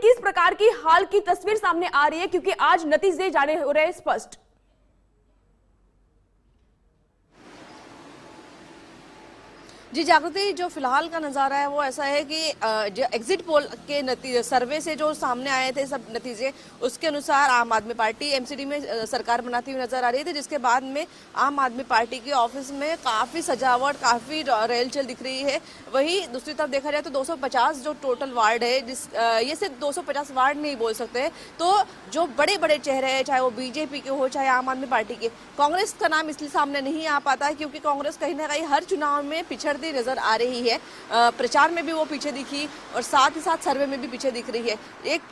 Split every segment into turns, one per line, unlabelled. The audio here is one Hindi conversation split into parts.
किस प्रकार की हाल की तस्वीर सामने आ रही है, क्योंकि आज नतीजे जाने हो रहे हैं स्पष्ट।
जी जागृति, जो फिलहाल का नज़ारा है वो ऐसा है कि जो एग्जिट पोल के नतीजे सर्वे से जो सामने आए थे सब नतीजे, उसके अनुसार आम आदमी पार्टी एमसीडी में सरकार बनाती हुई नजर आ रही थी, जिसके बाद में आम आदमी पार्टी के ऑफिस में काफ़ी सजावट, काफ़ी रेलचल दिख रही है। वहीं दूसरी तरफ देखा जाए तो 250 जो टोटल वार्ड है, ये सिर्फ 250 वार्ड नहीं बोल सकते, तो जो बड़े बड़े चेहरे हैं, चाहे वो बीजेपी के हो चाहे आम आदमी पार्टी के, कांग्रेस का नाम इसलिए सामने नहीं आ पाता है क्योंकि कांग्रेस कहीं ना कहीं हर चुनाव में पिछड़ती नजर आ रही है। प्रचार में भी वो पीछे दिखी और साथ ही साथ सर्वे में भी पीछे दिख रही है।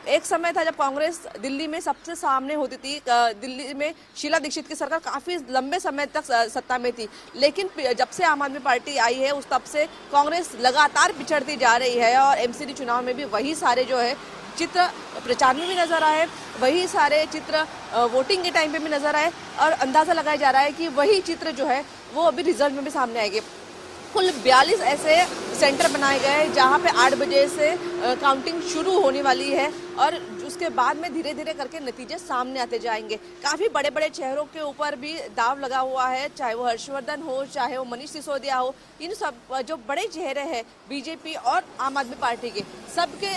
एक समय था जब कांग्रेस दिल्ली में सबसे सामने होती थी। दिल्ली में शीला दीक्षित की सरकार काफी लंबे समय तक सत्ता में थी, लेकिन जब से आम आदमी पार्टी आई है उस तब से कांग्रेस लगातार पिछड़ती जा रही है और एमसीडी चुनाव में भी वही सारे जो है चित्र प्रचार में भी नजर आए, वही सारे चित्र वोटिंग के टाइम पे भी नजर आए और अंदाजा लगाया जा रहा है कि वही चित्र जो है वो अभी रिजल्ट में भी सामने आएंगे। कुल 42 ऐसे सेंटर बनाए गए हैं जहां पे 8 बजे से काउंटिंग शुरू होने वाली है और उसके बाद में धीरे धीरे करके नतीजे सामने आते जाएंगे। काफ़ी बड़े बड़े चेहरों के ऊपर भी दाव लगा हुआ है, चाहे वो हर्षवर्धन हो, चाहे वो मनीष सिसोदिया हो। इन सब जो बड़े चेहरे हैं बीजेपी और आम आदमी पार्टी के, सबके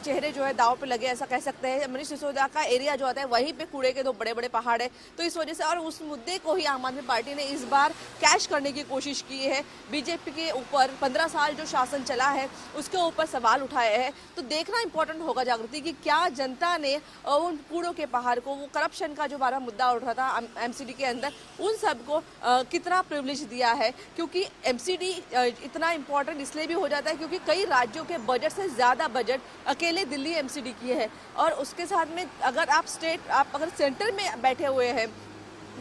चेहरे जो है दाव पे लगे, ऐसा कह सकते हैं। मनीष सिसोदिया का एरिया जो आता है वहीं पे कूड़े के 2 बड़े बड़े पहाड़ है, तो इस वजह से और उस मुद्दे को ही आम आदमी पार्टी ने इस बार कैश करने की कोशिश की है। बीजेपी के ऊपर 15 साल जो शासन चला है उसके ऊपर सवाल उठाए हैं, तो देखना इंपॉर्टेंट होगा जागृति कि क्या जनता ने उन कूड़ों के पहाड़ को, वो करप्शन का जो बारह मुद्दा उठ रहा था एमसीडी के अंदर, उन सबको कितना प्रिविलेज दिया है। क्योंकि एमसीडी इतना इंपॉर्टेंट इसलिए भी हो जाता है क्योंकि कई राज्यों के बजट से ज़्यादा बजट अकेले दिल्ली एमसीडी की है और उसके साथ में अगर आप अगर सेंटर में बैठे हुए हैं,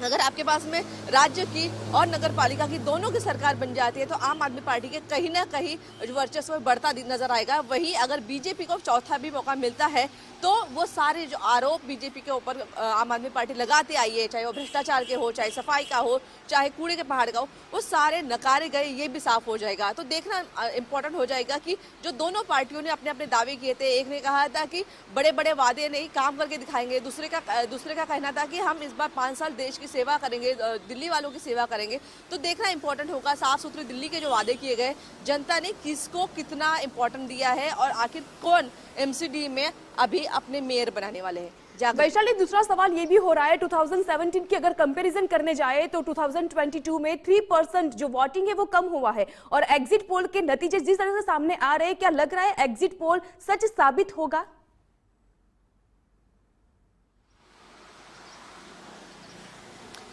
अगर आपके पास में राज्य की और नगर पालिका की दोनों की सरकार बन जाती है तो आम आदमी पार्टी के कहीं ना कहीं वर्चस्व बढ़ता नजर आएगा। वहीं अगर बीजेपी को चौथा भी मौका मिलता है तो वो सारे जो आरोप बीजेपी के ऊपर आम आदमी पार्टी लगाते आई है, चाहे वो भ्रष्टाचार के हो, चाहे सफाई का हो, चाहे कूड़े के पहाड़ का हो, वो सारे नकारे गए, ये भी साफ हो जाएगा। तो देखना इंपॉर्टेंट हो जाएगा कि जो दोनों पार्टियों ने अपने अपने दावे किए थे, एक ने कहा था कि बड़े बड़े वादे नहीं, काम करके दिखाएंगे, दूसरे का कहना था कि हम इस बार 5 साल देश की सेवा करेंगे, दिल्ली वालों की सेवा करेंगे। तो देखना इंपॉर्टेंट होगा साफ सुथरे दिल्ली के जो वादे किए गए, जनता ने किसको कितना इंपॉर्टेंट दिया है और आखिर कौन एमसीडी में अभी अपने मेयर बनाने वाले हैं।
वैशाली, दूसरा सवाल ये भी हो रहा है, 2017 की अगर कंपैरिजन करने जाए तो 2022 में 3% जो वोटिंग है वो कम हुआ है और एग्जिट पोल के नतीजे जिस तरह से सामने आ रहे हैं, क्या लग रहा है एग्जिट पोल सच साबित होगा?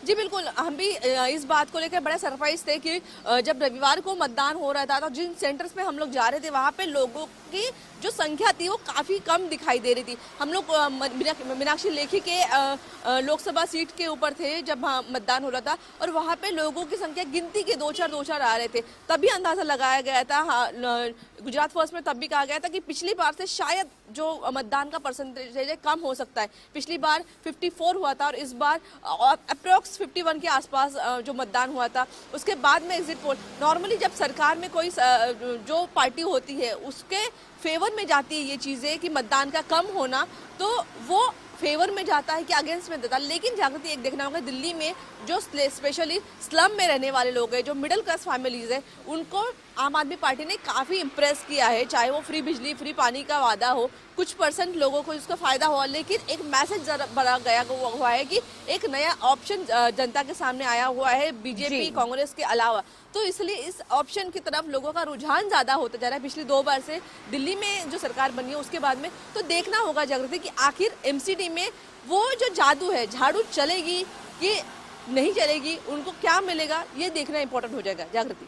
जी बिल्कुल, हम भी इस बात को लेकर बड़े सरप्राइज थे कि जब रविवार को मतदान हो रहा था तो जिन सेंटर्स पे हम लोग जा रहे थे वहाँ पे लोगों की जो संख्या थी वो काफ़ी कम दिखाई दे रही थी। हम लोग मीनाक्षी लेखी के लोकसभा सीट के ऊपर थे जब मतदान हो रहा था और वहाँ पे लोगों की संख्या गिनती के 2-4 आ रहे थे। तभी अंदाज़ा लगाया गया था, गुजरात फर्स्ट में तब भी कहा गया था कि पिछली बार से शायद जो मतदान का परसेंटेज है कम हो सकता है। पिछली बार 54 हुआ था और इस बार अप्रोक्स 51 के आसपास जो मतदान हुआ था। उसके बाद में एग्जिट पोल, नॉर्मली जब सरकार में कोई जो पार्टी होती है उसके फेवर में जाती है ये चीज़ें कि मतदान का कम होना, तो वो फेवर में जाता है कि अगेंस्ट में देता है। लेकिन जागृति एक देखना होगा, दिल्ली में जो स्पेशली स्लम में रहने वाले लोग हैं, जो मिडिल क्लास फैमिलीज है, उनको आम आदमी पार्टी ने काफ़ी इम्प्रेस किया है। चाहे वो फ्री बिजली, फ्री पानी का वादा हो, कुछ परसेंट लोगों को इसका फ़ायदा हुआ, लेकिन एक मैसेज बड़ा गया हुआ है कि एक नया ऑप्शन जनता के सामने आया हुआ है बीजेपी कांग्रेस के अलावा। तो इसलिए इस ऑप्शन की तरफ लोगों का रुझान ज़्यादा होता जा रहा है पिछली 2 बार से दिल्ली में जो सरकार बनी है उसके बाद में। तो देखना होगा जागृति कि आखिर एमसीडी में वो जो जादू है, झाड़ू चलेगी कि नहीं चलेगी, उनको क्या मिलेगा, ये देखना इंपॉर्टेंट हो जाएगा जागृति।